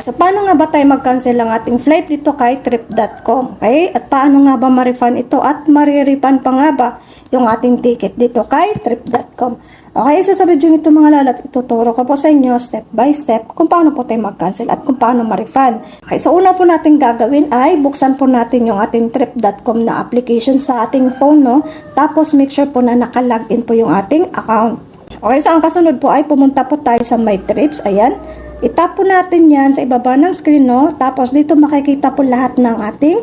So, paano nga ba tayo mag-cancel ang ating flight dito kay trip.com? Okay? At paano nga ba ma-refund ito at ma-refund pa nga ba yung ating ticket dito kay trip.com? Okay, so sa video nito mga lalat, ituturo ko po sa inyo step by step kung paano po tayo mag-cancel at kung paano ma-refund. Okay, so una po natin gagawin ay buksan po natin yung ating trip.com na application sa ating phone, no? Tapos make sure po na naka-login po yung ating account. Okay, so ang kasunod po ay pumunta po tayo sa My Trips. Ayan. Itap po natin yan sa ibaba ng screen, no? Tapos dito makikita po lahat ng ating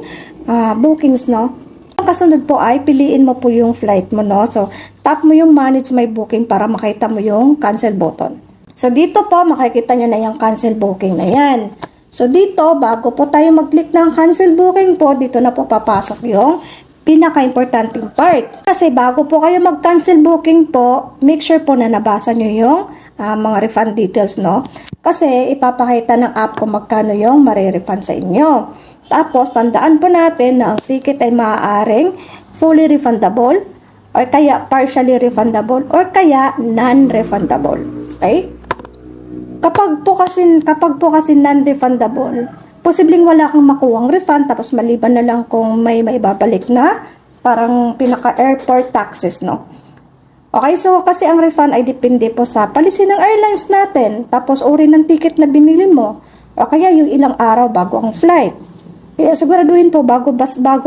bookings, no? Ang kasunod po ay piliin mo po yung flight mo, no? So, tap mo yung manage my booking para makita mo yung cancel button. So, dito po makikita nyo na yung cancel booking na yan. So, dito bago po tayo mag-click ng cancel booking po, dito na po papasok yung pinaka-importanting part. Kasi bago po kayo mag-cancel booking po, make sure po na nabasa nyo yung mga refund details, no? Kasi ipapakita ng app kung magkano yung marirefund sa inyo. Tapos, tandaan po natin na ang ticket ay maaaring fully refundable or kaya partially refundable or kaya non-refundable. Okay? Kapag po kasi non-refundable, posibleng wala kang makuhang refund tapos maliban na lang kung may maibabalik na parang pinaka-airport taxes, no? Okay, so kasi ang refund ay depende po sa policy ng airlines natin, tapos uri ng ticket na binili mo, o kaya yung ilang araw bago ang flight. Kaya siguraduhin po bago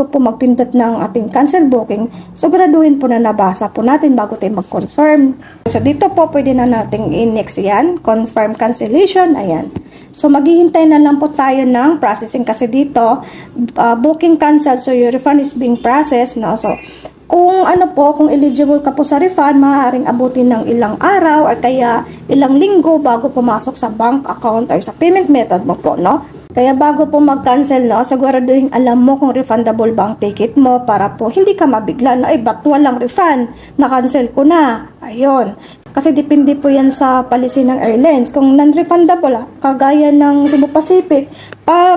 po magpindot ng ating cancel booking, siguraduhin po na nabasa po natin bago tayo mag-confirm. So dito po pwede na nating i-next yan, confirm cancellation, ayan. So maghihintay na lang po tayo ng processing kasi dito, booking cancelled, so your refund is being processed, no? So kung eligible ka po sa refund, maaaring abutin ng ilang araw or kaya ilang linggo bago pumasok sa bank account or sa payment method mo po, no? Kaya bago po mag-cancel, no, siguraduhin alam mo kung refundable ba ang ticket mo para po hindi ka mabigla na, ba't walang refund? Na-cancel ko na. Ayun. Kasi depende po yan sa policy ng airlines. Kung non-refundable, kagaya ng Cebu Pacific,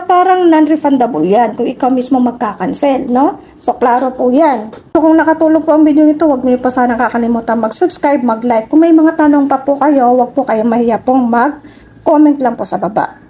parang non-refundable yan kung ikaw mismo magka-cancel, no? So, klaro po yan. So, kung nakatulong po ang video nito, huwag niyo pa sana kakalimutan mag-subscribe, mag-like. Kung may mga tanong pa po kayo, huwag po kayong mahiya pong mag-comment lang po sa baba.